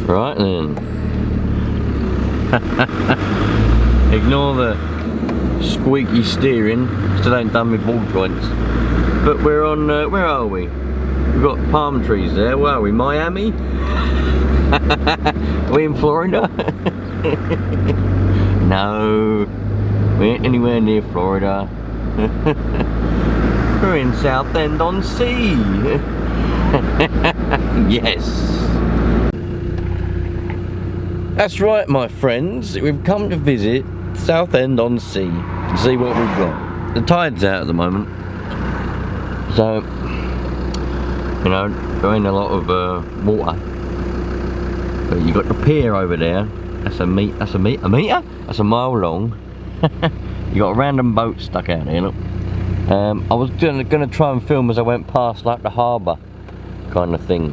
Right then. Ignore the squeaky steering. Still ain't done with ball joints. But we're on, where are we? We've got palm trees there. Where are we? Miami? Are we in Florida? No. We ain't anywhere near Florida. We're in Southend-On-Sea. Yes. That's right, my friends. We've come to visit Southend-On-Sea to see what we've got. The tide's out at the moment, so you know there ain't a lot of water. But you got the pier over there. That's a meter. That's a mile long. You got a random boat stuck out there. Look. I was gonna try and film as I went past, like the harbour kind of thing.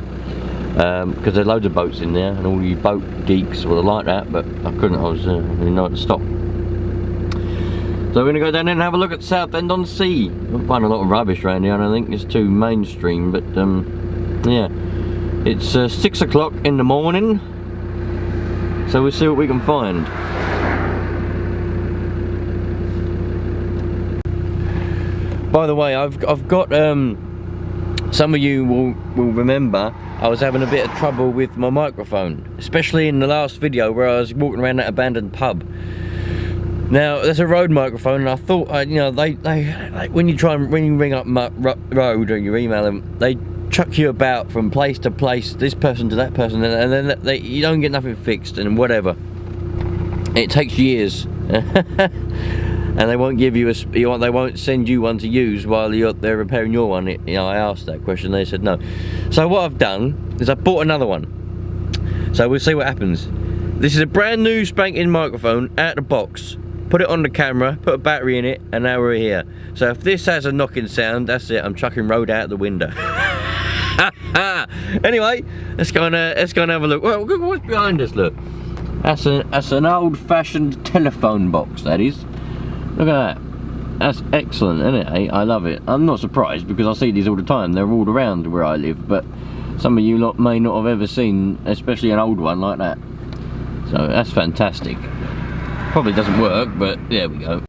Because there's loads of boats in there and all you boat geeks would have liked that, but I couldn't. I was didn't know how to stop. So we're going to go down there and have a look at Southend-On-Sea. We'll find a lot of rubbish around here. I don't think it's too mainstream, but yeah, it's 6 o'clock in the morning, so we'll see what we can find. By the way, I've got some of you will remember I was having a bit of trouble with my microphone, especially in the last video where I was walking around that abandoned pub. Now there's a road microphone, and I thought, you know, they when you ring up road or you email them, they chuck you about from place to place, this person to that person, and then you don't get nothing fixed and whatever. It takes years. And they won't give you they won't send you one to use while they're repairing your one. You know, I asked that question, they said no. So what I've done is I bought another one. So we'll see what happens. This is a brand new spanking microphone out of the box. Put it on the camera, put a battery in it, and now we're here. So if this has a knocking sound, that's it. I'm chucking road out the window. Anyway, let's go and have a look. Well, what's behind us? Look, that's an old-fashioned telephone box. That is. Look at that. That's excellent, isn't it? I love it. I'm not surprised because I see these all the time. They're all around where I live, but some of you lot may not have ever seen, especially an old one like that. So that's fantastic. Probably doesn't work, but there we go.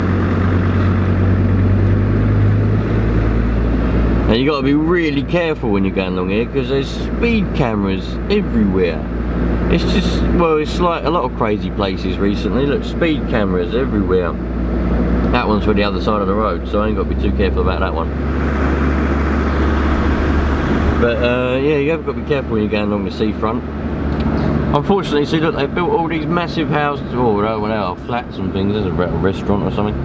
Now you got to be really careful when you're going along here because there's speed cameras everywhere. It's just, well, it's like a lot of crazy places recently. Look, speed cameras everywhere. That one's for the other side of the road, so I ain't got to be too careful about that one. But yeah, you have got to be careful when you're going along the seafront. Unfortunately, see, look, they've built all these massive houses, or flats and things. There's a restaurant or something.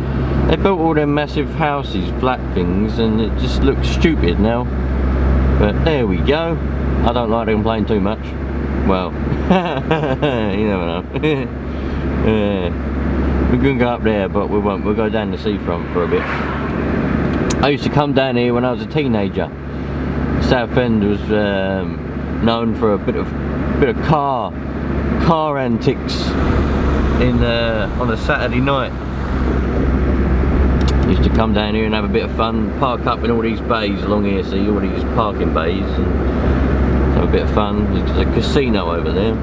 They built all them massive houses, flat things, and it just looks stupid now. But there we go. I don't like to complain too much. Well, you never know. We're going to go up there, but we won't. We'll go down the seafront for a bit. I used to come down here when I was a teenager. Southend was known for a bit of car antics in on a Saturday night. Used to come down here and have a bit of fun, park up in all these bays along here, see all these parking bays, and have a bit of fun. There's a casino over there,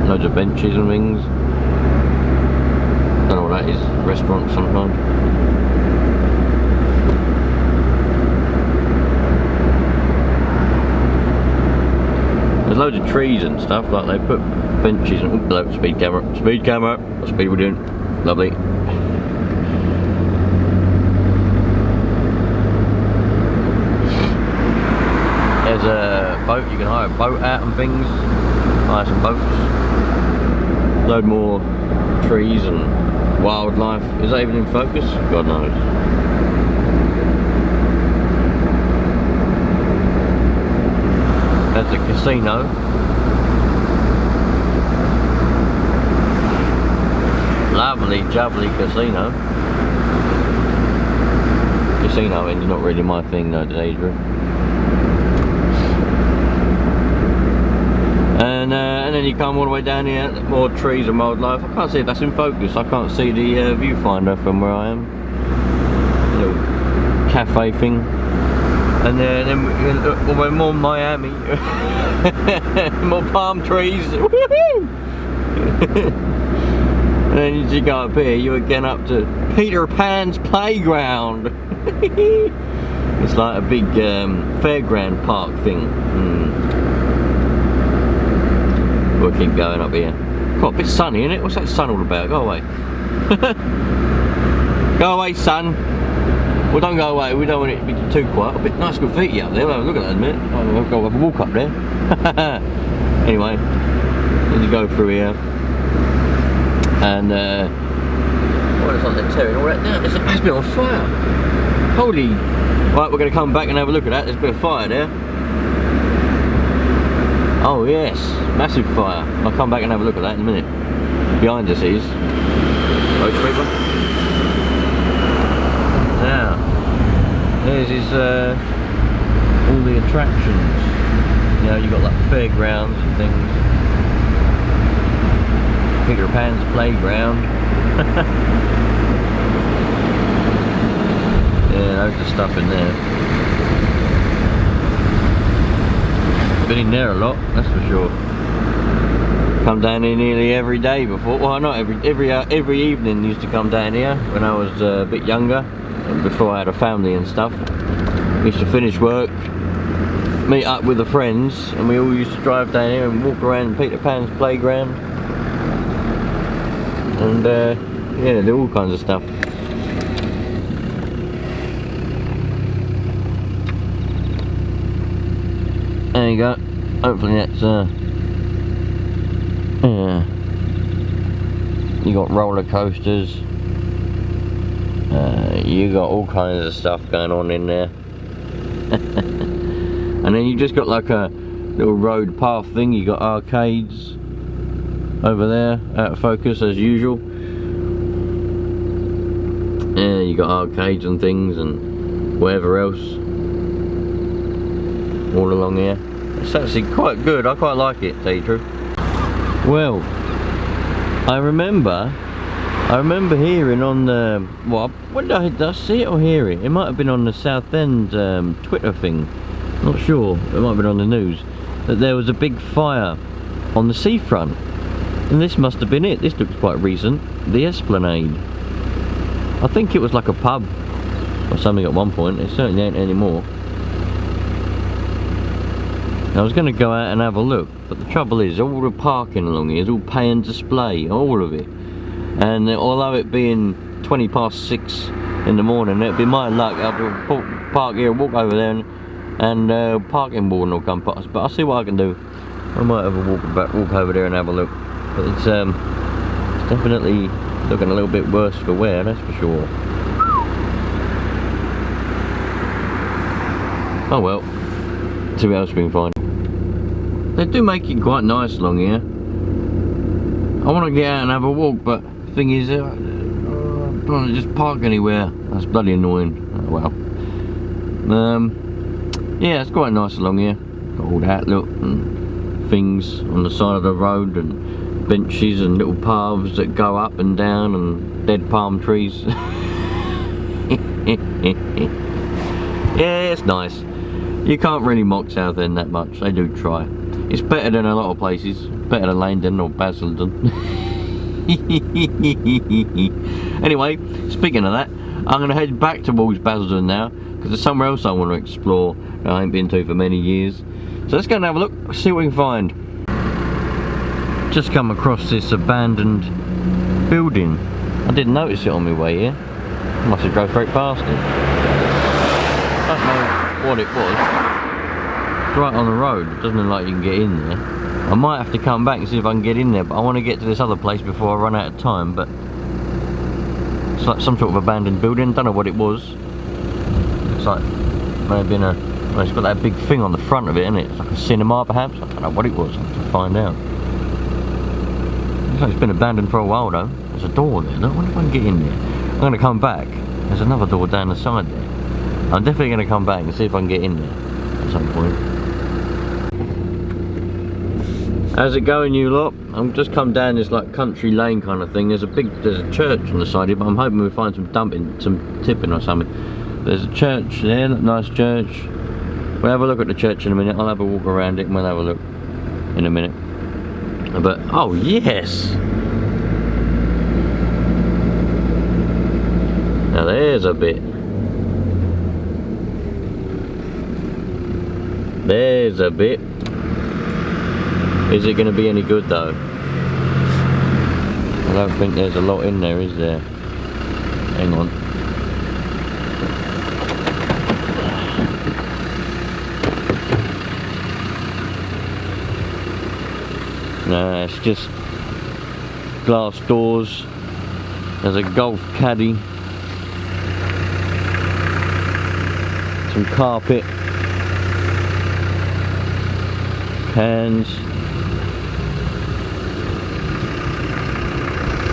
loads of benches and things. Don't know what that is, restaurant sometimes. There's loads of trees and stuff, like they put benches and, oh, speed camera, what speed we're doing, lovely. There's a boat, you can hire a boat out and things, hire some boats. Load more trees and wildlife. Is that even in focus? God knows. That's a casino. Lovely jubbly casino. Casino end's not really my thing though today, Drew. And then you come all the way down here, more trees and wildlife. I can't see if that's in focus. I can't see the viewfinder from where I am. Little cafe thing. And then we're more Miami. More palm trees. And then as you go up here, you're again up to Peter Pan's playground. It's like a big fairground park thing. We'll keep going up here. Quite a bit sunny, isn't it? What's that sun all about? Go away. Go away, sun. Well, don't go away. We don't want it to be too quiet. A bit nice graffiti up there. We'll have a look at that in a minute. I'll go have a walk up there. Anyway, then you go through here. And what is on the tearing all that down? It's been on fire. Holy. Right, we're going to come back and have a look at that. There's a bit of fire there. Oh yes, massive fire. I'll come back and have a look at that in a minute. Behind us is road sweeper. Now, there's his all the attractions. You know, you've got like fairgrounds and things. Peter Pan's playground. Yeah, loads of stuff in there. Been in there a lot, that's for sure. Come down here nearly every day before. Well, not every evening used to come down here when I was a bit younger, and before I had a family and stuff. Used to finish work, meet up with the friends, and we all used to drive down here and walk around Peter Pan's playground, and yeah, do all kinds of stuff. There you go. Hopefully that's yeah. You got roller coasters. You got all kinds of stuff going on in there. And then you just got like a little road path thing. You got arcades over there, out of focus as usual. Yeah, you got arcades and things and whatever else all along here. It's actually quite good. I quite like it, to tell you the truth. Well, I remember hearing on the when did I see it or hear it? It might have been on the Southend Twitter thing. Not sure. It might have been on the news that there was a big fire on the seafront, and this must have been it. This looks quite recent. The Esplanade. I think it was like a pub or something at one point. It certainly ain't anymore. I was going to go out and have a look, but the trouble is all the parking along here is all pay and display, all of it. And although it being 20 past 6 in the morning, it'd be my luck. I'll park here, walk over there, and parking warden will come past. But I'll see what I can do. I might have a walk over there and have a look. But it's definitely looking a little bit worse for wear, that's for sure. Oh well, let's see what else we can find. They do make it quite nice along here. I want to get out and have a walk, but the thing is, I don't want to just park anywhere. That's bloody annoying. Oh well. Yeah, it's quite nice along here. Got all that look and things on the side of the road and benches and little paths that go up and down and dead palm trees. Yeah, it's nice. You can't really mock Southend that much. They do try. It's better than a lot of places. Better than Langdon or Basildon. Anyway, speaking of that, I'm going to head back towards Basildon now, because there's somewhere else I want to explore that I ain't been to for many years. So let's go and have a look, see what we can find. Just come across this abandoned building. I didn't notice it on my way here. I must have drove straight past it. I don't know what it was. It's right on the road. It doesn't look like you can get in there. I might have to come back and see if I can get in there, but I want to get to this other place before I run out of time. But it's like some sort of abandoned building. Don't know what it was. Looks like may have been a. Well, it's got that big thing on the front of it, isn't it? It's like a cinema, perhaps. I don't know what it was. I have to find out. Looks like it's been abandoned for a while though. There's a door there. I wonder if I can get in there. I'm going to come back. There's another door down the side there. I'm definitely going to come back and see if I can get in there at some point. How's it going, you lot? I'm just come down this like country lane kind of thing. There's a church on the side here, but I'm hoping we'll find some tipping or something. There's a church there, nice church. We'll have a look at the church in a minute. I'll have a walk around it and we'll have a look in a minute. But, oh yes! Now there's a bit. There's a bit. Is it going to be any good though? I don't think there's a lot in there, is there? Hang on. No, it's just glass doors. There's a golf caddy. Some carpet. Cans.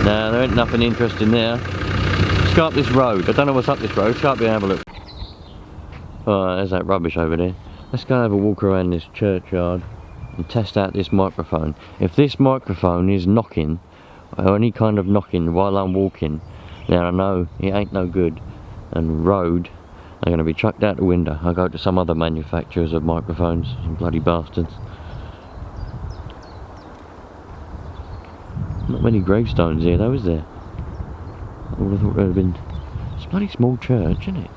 No, there ain't nothing interesting there. Let's go up this road. I don't know what's up this road. Let's go up here and have a look. Oh, there's that rubbish over there. Let's go and have a walk around this churchyard and test out this microphone. If this microphone is knocking, or any kind of knocking while I'm walking, then I know it ain't no good. And road are going to be chucked out the window. I'll go to some other manufacturers of microphones, some bloody bastards. Not many gravestones here though, is there? I would have thought there would have been. It's a bloody small church, isn't it?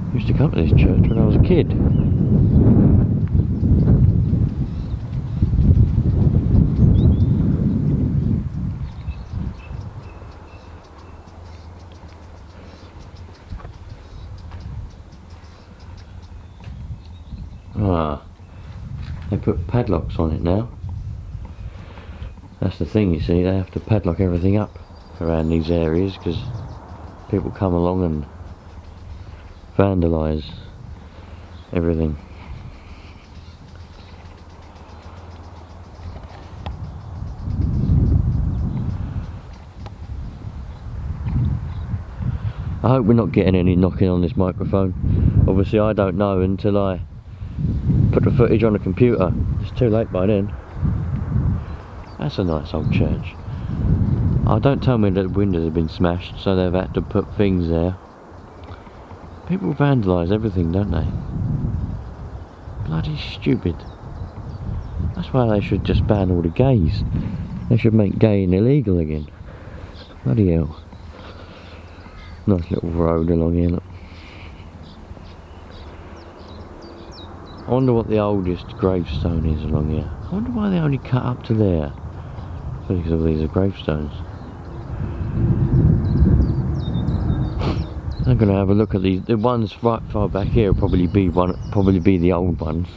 I used to come to this church when I was a kid. Ah, they put padlocks on it now. That's the thing, you see, they have to padlock everything up around these areas because people come along and vandalise everything. I hope we're not getting any knocking on this microphone. Obviously I don't know until I put the footage on the computer. It's too late by then. That's a nice old church. Oh, don't tell me that the windows have been smashed, so they've had to put things there. People vandalise everything, don't they? Bloody stupid. That's why they should just ban all the gays. They should make gaying illegal again. Bloody hell. Nice little road along here, look. I wonder what the oldest gravestone is along here. I wonder why they only cut up to there. Because all these are gravestones. I'm going to have a look at these. The ones right far back here will probably be the old ones.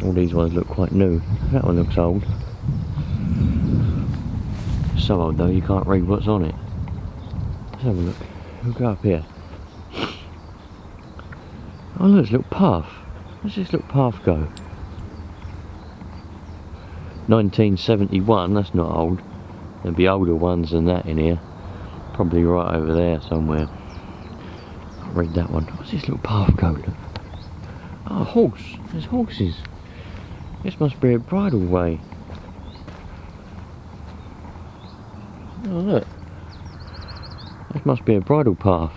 All these ones look quite new. That one looks old. So old though you can't read what's on it. Let's have a look. We'll go up here. Oh look, it's a little path. Where's this little path go? 1971, that's not old. There'll be older ones than that in here. Probably right over there somewhere. Can't read that one. What's this little path go? Oh, a horse. There's horses. This must be a bridle way. Oh look. This must be a bridle path.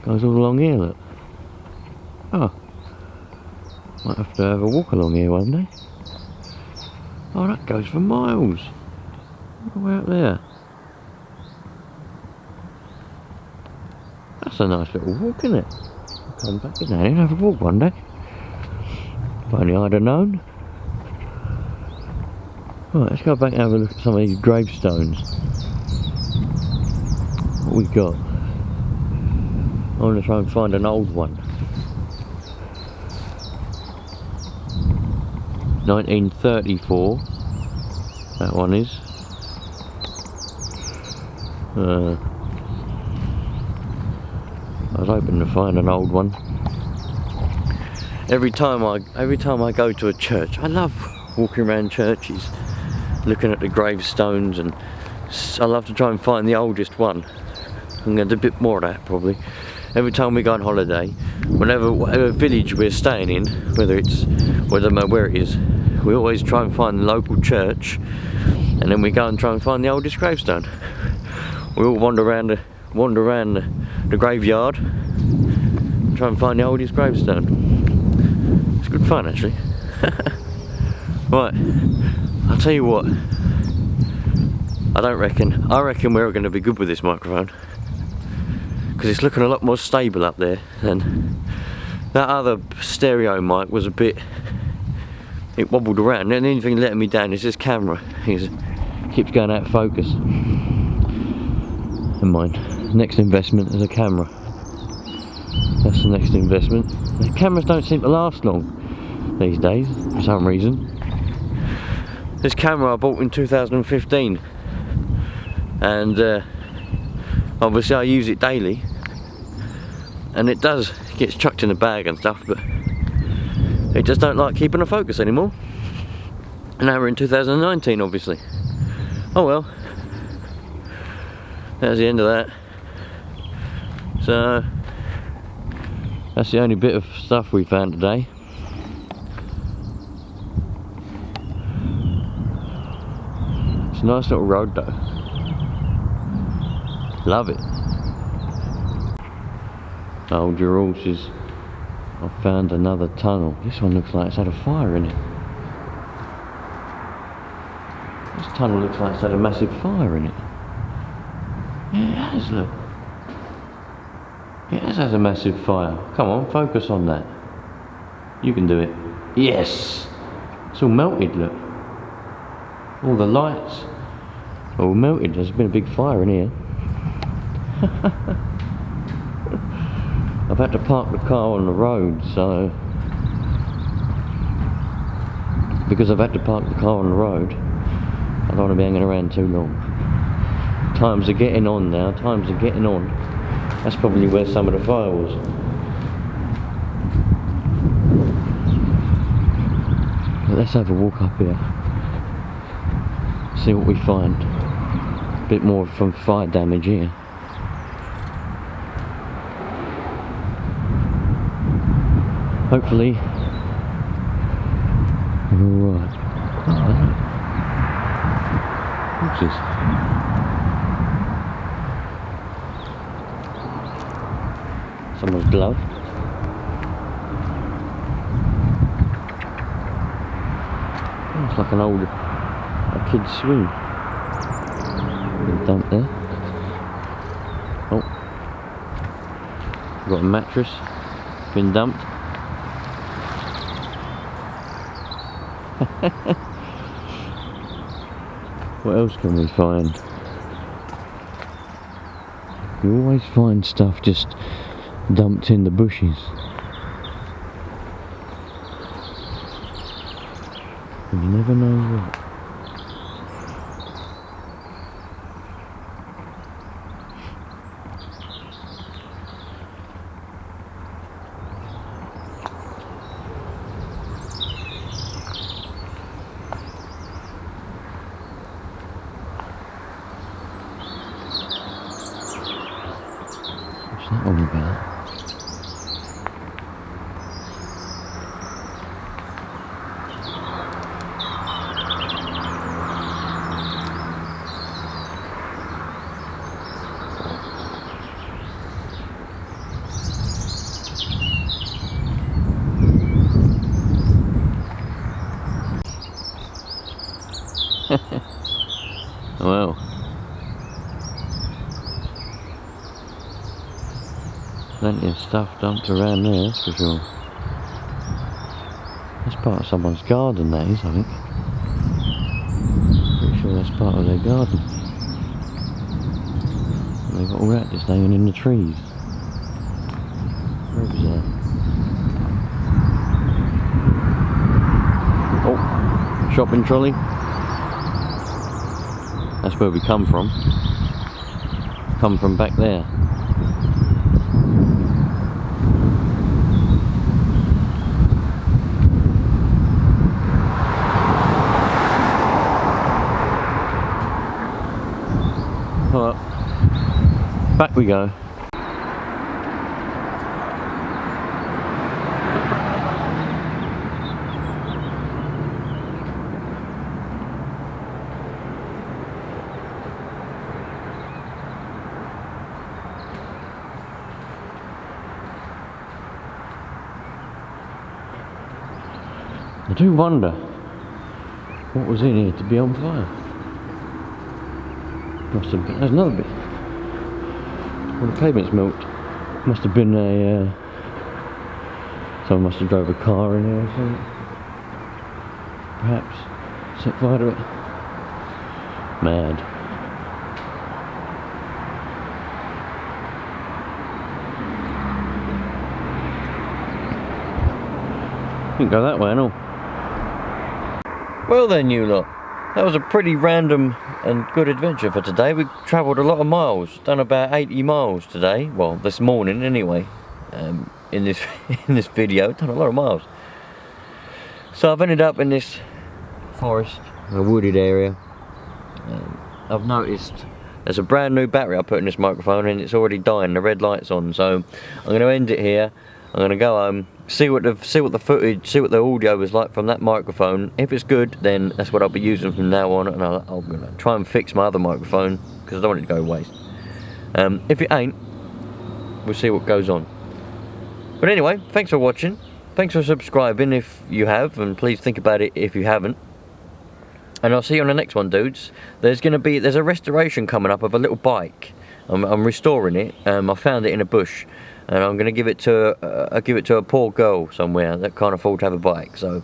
Goes all along here, look. Oh. Might have to have a walk along here one day. Oh, that goes for miles. All the way up there. That's a nice little walk, isn't it? I'll come back in there and have a walk one day. If only I'd have known. Right, let's go back and have a look at some of these gravestones. What we got? I want to try and find an old one. 1934. That one is. I was hoping to find an old one. Every time I go to a church, I love walking around churches, looking at the gravestones, and I love to try and find the oldest one. I'm going to do a bit more of that probably. Every time we go on holiday, whatever village we're staying in, whether no matter where it is, we always try and find the local church, and then we go and try and find the oldest gravestone. We all wander around wander around the graveyard, try and find the oldest gravestone. It's good fun actually. Right, I'll tell you what, I reckon we're going to be good with this microphone, because it's looking a lot more stable up there than that other stereo mic was a bit, it wobbled around, and the only thing letting me down is this camera. It keeps going out of focus. Never mind, next investment is a camera. That's the next investment. The cameras don't seem to last long these days for some reason. This camera I bought in 2015, and obviously I use it daily, and it gets chucked in a bag and stuff, but it just don't like keeping a focus anymore. And now we're in 2019 obviously. Oh well, that's the end of that. So that's the only bit of stuff we found today. It's a nice little road though. Love it. Hold your horses. I found another tunnel. This one looks like it's had a fire in it. This tunnel looks like it's had a massive fire in it. Yeah, it has, look. It has had a massive fire. Come on, focus on that. You can do it. Yes! It's all melted, look. All the lights are all melted. There's been a big fire in here. I've had to park the car on the road, so because I've had to park the car on the road, I don't want to be hanging around too long. Times are getting on now, times are getting on. That's probably where some of the fire was. But let's have a walk up here, see what we find. A bit more from fire damage here. Hopefully we're alright. Horses. Someone's glove. It's like a kid's swing. Been dumped there. Oh, got a mattress. Been dumped. What else can we find? You always find stuff just dumped in the bushes. And you never know what. What's that all about? Well, plenty of stuff dumped around there, that's for sure. That's part of someone's garden, that is, I think. Pretty sure that's part of their garden. And they've got all that just hanging in the trees. Very bizarre. Oh, shopping trolley. That's where we come from. Come from back there. Alright, back we go. I do wonder what was in here to be on fire. Must have been, there's another bit. Well, the pavement's milked. Must have been a, someone must have drove a car in here or something. Perhaps. Set fire to it. Mad. Didn't go that way at all. Well then, you lot. That was a pretty random and good adventure for today. We travelled a lot of miles, done about 80 miles today. Well, this morning anyway. In this video, done a lot of miles. So I've ended up in this forest, a wooded area. I've noticed there's a brand new battery I put in this microphone and it's already dying. The red light's on, so I'm going to end it here. I'm going to go home, see what the footage, see what the audio was like from that microphone. If it's good, then that's what I'll be using from now on, and I'll try and fix my other microphone because I don't want it to go waste. If it ain't, we'll see what goes on. But anyway, thanks for watching. Thanks for subscribing if you have, and please think about it if you haven't. And I'll see you on the next one, dudes. There's a restoration coming up of a little bike. I'm restoring it. I found it in a bush, and I'm going to give it to a poor girl somewhere that can't afford to have a bike. So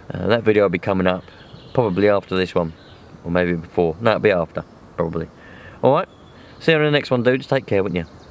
that video will be coming up probably after this one, or maybe before. No, it'll be after, probably. All right. See you on the next one, dudes. Take care, wouldn't you?